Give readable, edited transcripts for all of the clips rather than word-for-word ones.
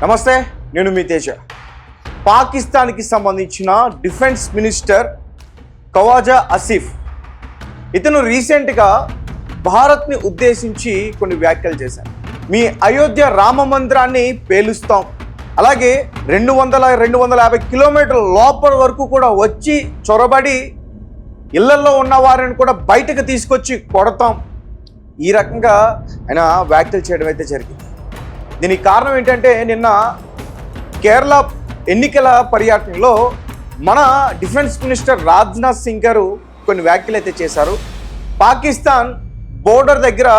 నమస్తే, నేను మీ తేజ. పాకిస్తాన్కి సంబంధించిన డిఫెన్స్ మినిస్టర్ ఖవాజా ఆసిఫ్ ఇతను రీసెంట్గా భారత్ని ఉద్దేశించి కొన్ని వ్యాఖ్యలు చేశారు. మీ అయోధ్య రామ మందిరాన్ని పేలుస్తాం, అలాగే 250 కిలోమీటర్ల లోపల వరకు కూడా వచ్చి చొరబడి ఇళ్లలో ఉన్న వారిని కూడా బయటకు తీసుకొచ్చి కొడతాం, ఈ రకంగా ఆయన వ్యాఖ్యలు చేయడం అయితే జరిగింది. దీనికి కారణం ఏంటంటే, నిన్న కేరళ ఎన్నికల పర్యటనలో మన డిఫెన్స్ మినిస్టర్ రాజ్నాథ్ సింగ్ గారు కొన్ని వ్యాఖ్యలు అయితే చేశారు. పాకిస్తాన్ బోర్డర్ దగ్గర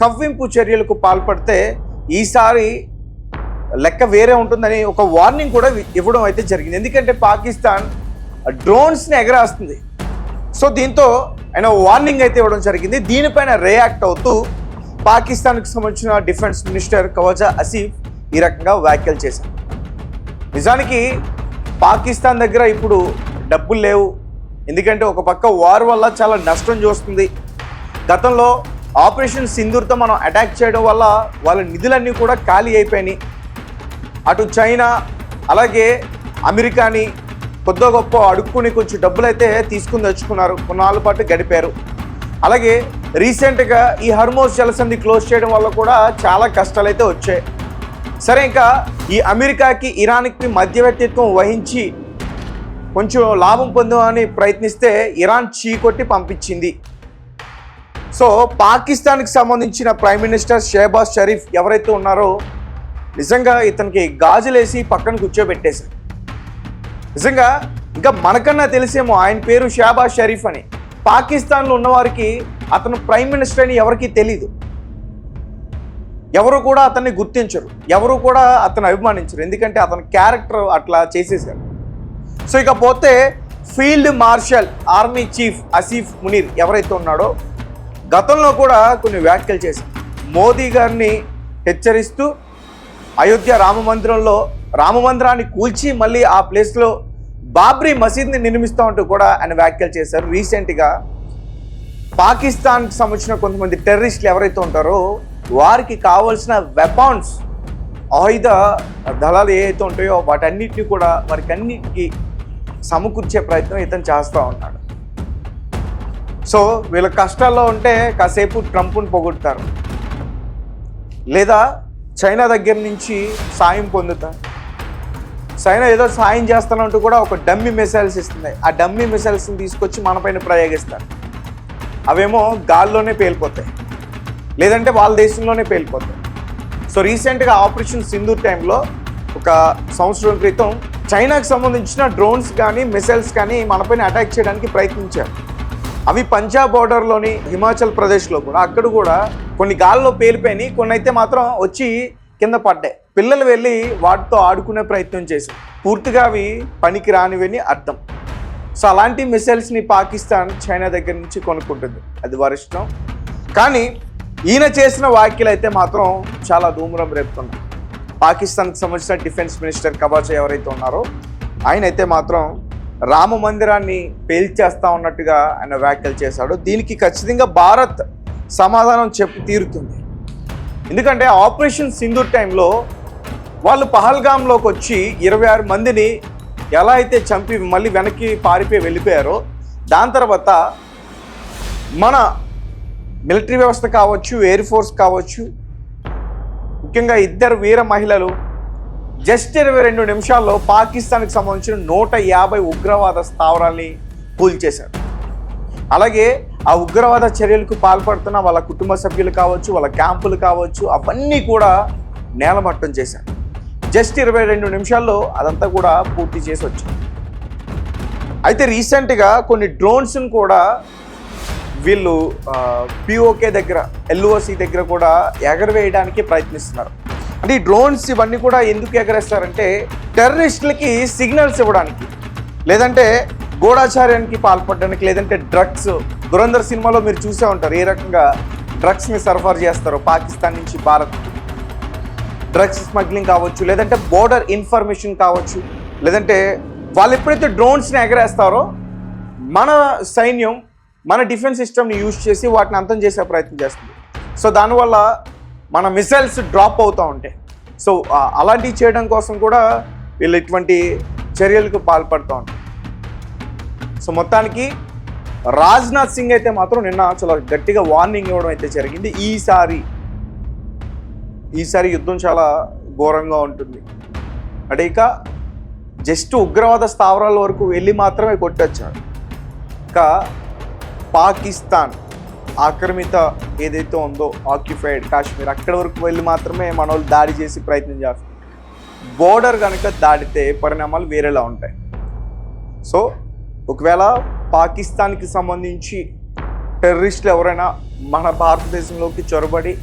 కవ్వింపు చర్యలకు పాల్పడితే ఈసారి లెక్క వేరే ఉంటుందని ఒక వార్నింగ్ కూడా ఇవ్వడం అయితే జరిగింది. ఎందుకంటే పాకిస్తాన్ డ్రోన్స్ని ఎగరేస్తుంది. సో దీంతో ఆయన వార్నింగ్ అయితే ఇవ్వడం జరిగింది. దీనిపైన రియాక్ట్ అవుతూ పాకిస్తాన్కి సంబంధించిన డిఫెన్స్ మినిస్టర్ ఖవాజా ఆసిఫ్ ఈ రకంగా వ్యాఖ్యలు చేశారు. నిజానికి పాకిస్తాన్ దగ్గర ఇప్పుడు డబ్బులు లేవు, ఎందుకంటే ఒక పక్క వార్ వల్ల చాలా నష్టం చూస్తుంది. గతంలో ఆపరేషన్ సింధూర్తో మనం అటాక్ చేయడం వల్ల వాళ్ళ నిధులన్నీ కూడా ఖాళీ అయిపోయినాయి. అటు చైనా అలాగే అమెరికాని కొద్ది గొప్ప అడుక్కుని కొంచెం డబ్బులు అయితే తీసుకుని తెచ్చుకున్నారు, కొన్నాళ్ళ పాటు గడిపారు. అలాగే రీసెంట్గా ఈ హర్మోజ్ జలసంధి క్లోజ్ చేయడం వల్ల కూడా చాలా కష్టాలు అయితే వచ్చాయి. సరే, ఇంకా ఈ అమెరికాకి ఇరాన్కి మధ్యవర్తిత్వం వహించి కొంచెం లాభం పొందామని ప్రయత్నిస్తే ఇరాన్ చీకొట్టి పంపించింది. సో పాకిస్తాన్కి సంబంధించిన ప్రైమ్ మినిస్టర్ షెహబాజ్ షరీఫ్ ఎవరైతే ఉన్నారో నిజంగా ఇతనికి గాజులేసి పక్కన కూర్చోబెట్టేశారు. నిజంగా ఇంకా మనకన్నా తెలిసేమో ఆయన పేరు షెహబాజ్ షరీఫ్ అని. పాకిస్తాన్లో ఉన్నవారికి అతను ప్రైమ్ మినిస్టర్ అని ఎవరికీ తెలీదు, ఎవరు కూడా అతన్ని గుర్తించరు, ఎవరు కూడా అతను అభిమానించరు, ఎందుకంటే అతని క్యారెక్టర్ అట్లా చేసేసారు. సో ఇకపోతే field marshal army chief Asif Munir ఎవరైతే ఉన్నాడో గతంలో కూడా కొన్ని వ్యాఖ్యలు చేశారు. మోదీ గారిని హెచ్చరిస్తూ అయోధ్య రామ మందిరాన్ని కూల్చి మళ్ళీ ఆ ప్లేస్లో బాబ్రీ మసీద్ని నిర్మిస్తామంటూ కూడా ఆయన వ్యాఖ్యలు చేశారు. రీసెంట్గా పాకిస్తాన్కి సంబంధించిన కొంతమంది టెర్రరిస్టులు ఎవరైతే ఉంటారో వారికి కావాల్సిన వెపన్స్, ఆయుధ దళాలు ఏవైతే ఉంటాయో వాటన్నిటిని కూడా వారికి అన్నిటికీ సమకూర్చే ప్రయత్నం ఇతను చేస్తూ ఉంటాడు. సో వీళ్ళ కష్టాల్లో ఉంటే కాసేపు ట్రంప్ను పొగుడతారు, లేదా చైనా దగ్గర నుంచి సాయం పొందుతారు. చైనా ఏదో సాయం చేస్తానంటూ కూడా ఒక డమ్మీ మిసైల్స్ ఇస్తుంది. ఆ డమ్మీ మిసైల్స్ని తీసుకొచ్చి మనపైన ప్రయోగిస్తారు. అవేమో గాల్లోనే పేలిపోతాయి, లేదంటే వాళ్ళ దేశంలోనే పేలిపోతాయి. సో రీసెంట్గా ఆపరేషన్ సింధూర్ టైంలో ఒక సంవత్సరం క్రితం చైనాకి సంబంధించిన డ్రోన్స్ కానీ మిసైల్స్ కానీ మనపైన అటాక్ చేయడానికి ప్రయత్నించారు. అవి పంజాబ్ బార్డర్లోని హిమాచల్ ప్రదేశ్లో కూడా అక్కడ కూడా కొన్ని గాల్లో పేలిపోయినాయి, కొన్ని అయితే మాత్రం వచ్చి కింద పడ్డాయి. పిల్లలు వెళ్ళి వాటితో ఆడుకునే ప్రయత్నం చేశారు. పూర్తిగా అవి పనికి రానివని అర్థం. సో అలాంటి మిసైల్స్ని పాకిస్తాన్ చైనా దగ్గర నుంచి కొనుక్కుంటుంది, అది వారి ఇష్టం. కానీ ఈయన చేసిన వ్యాఖ్యలు అయితే మాత్రం చాలా దూమరం రేపుతున్నాయి. పాకిస్తాన్కి సంబంధించిన డిఫెన్స్ మినిస్టర్ ఖవాజా ఎవరైతే ఉన్నారో ఆయన అయితే మాత్రం రామ మందిరాన్ని పేల్చేస్తా ఉన్నట్టుగా ఆయన వ్యాఖ్యలు చేశాడు. దీనికి ఖచ్చితంగా భారత్ సమాధానం చెప్పి తీరుతుంది. ఎందుకంటే ఆపరేషన్ సింధూర్ టైంలో వాళ్ళు పహల్గామ్లోకి వచ్చి 26 మందిని ఎలా అయితే చంపి మళ్ళీ వెనక్కి పారిపోయి వెళ్ళిపోయారో, దాని తర్వాత మన మిలిటరీ వ్యవస్థ కావచ్చు, ఎయిర్ ఫోర్స్ కావచ్చు, ముఖ్యంగా 2 వీర మహిళలు జస్ట్ 22 నిమిషాల్లో పాకిస్తాన్కి సంబంధించిన 150 ఉగ్రవాద స్థావరాల్ని కూల్చేశారు. అలాగే ఆ ఉగ్రవాద చర్యలకు పాల్పడుతున్న వాళ్ళ కుటుంబ సభ్యులు కావచ్చు, వాళ్ళ క్యాంపులు కావచ్చు, అవన్నీ కూడా నేలమట్టం చేశారు. జస్ట్ 22 నిమిషాల్లో అదంతా కూడా పూర్తి చేసి వచ్చారు. అయితే రీసెంట్గా కొన్ని డ్రోన్స్ని కూడా వీళ్ళు పిఓకే దగ్గర, ఎల్ఓసి దగ్గర కూడా ఎగరవేయడానికి ప్రయత్నిస్తున్నారు. అంటే ఈ డ్రోన్స్ ఇవన్నీ కూడా ఎందుకు ఎగరేస్తారంటే టెర్రరిస్టులకి సిగ్నల్స్ ఇవ్వడానికి, లేదంటే గూఢాచార్యానికి పాల్పడడానికి, లేదంటే డ్రగ్స్. దురంధర్ సినిమాలో మీరు చూసే ఉంటారు ఏ రకంగా డ్రగ్స్ని సరఫరా చేస్తారో పాకిస్తాన్ నుంచి భారత్కి. డ్రగ్స్ స్మగ్లింగ్ కావచ్చు, లేదంటే బోర్డర్ ఇన్ఫర్మేషన్ కావచ్చు, లేదంటే వాళ్ళు ఎప్పుడైతే డ్రోన్స్ని ఎగరేస్తారో మన సైన్యం మన డిఫెన్స్ సిస్టమ్ని యూజ్ చేసి వాటిని అంతం చేసే ప్రయత్నం చేస్తుంది. సో దానివల్ల మన మిసైల్స్ డ్రాప్ అవుతూ ఉంటాయి. సో అలాంటివి చేయడం కోసం కూడా వీళ్ళు ఇటువంటి చర్యలకు పాల్పడుతూ ఉంటారు. సో మొత్తానికి రాజ్నాథ్ సింగ్ అయితే మాత్రం నిన్న చాలా గట్టిగా వార్నింగ్ ఇవ్వడం అయితే జరిగింది. ఈసారి యుద్ధం చాలా ఘోరంగా ఉంటుంది. అంటే ఇక జస్ట్ ఉగ్రవాద స్థావరాల వరకు వెళ్ళి మాత్రమే కొట్టొచ్చాడు. ఇక పాకిస్తాన్ ఆక్రమిత ఏదైతే ఉందో ఆక్యుపైడ్ కాశ్మీర్ అక్కడి వరకు వెళ్ళి మాత్రమే మన వాళ్ళు దాడి చేసి ప్రయత్నం చేస్తారు. బోర్డర్ కనుక దాటితే పరిణామాలు వేరేలా ఉంటాయి. సో ఒకవేళ పాకిస్తాన్కి సంబంధించి టెర్రరిస్టులు ఎవరైనా మన భారతదేశంలోకి చొరబడి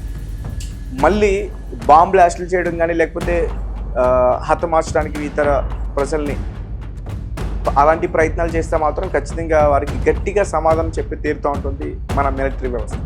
మళ్ళీ బాంబ్ బ్లాస్టులు చేయడం కానీ లేకపోతే హతమార్చడానికి ఇతర ప్రజల్ని అలాంటి ప్రయత్నాలు చేస్తే మాత్రం ఖచ్చితంగా వారికి గట్టిగా సమాధానం చెప్పి తీరుతూ ఉంటుంది మన మిలిటరీ వ్యవస్థ.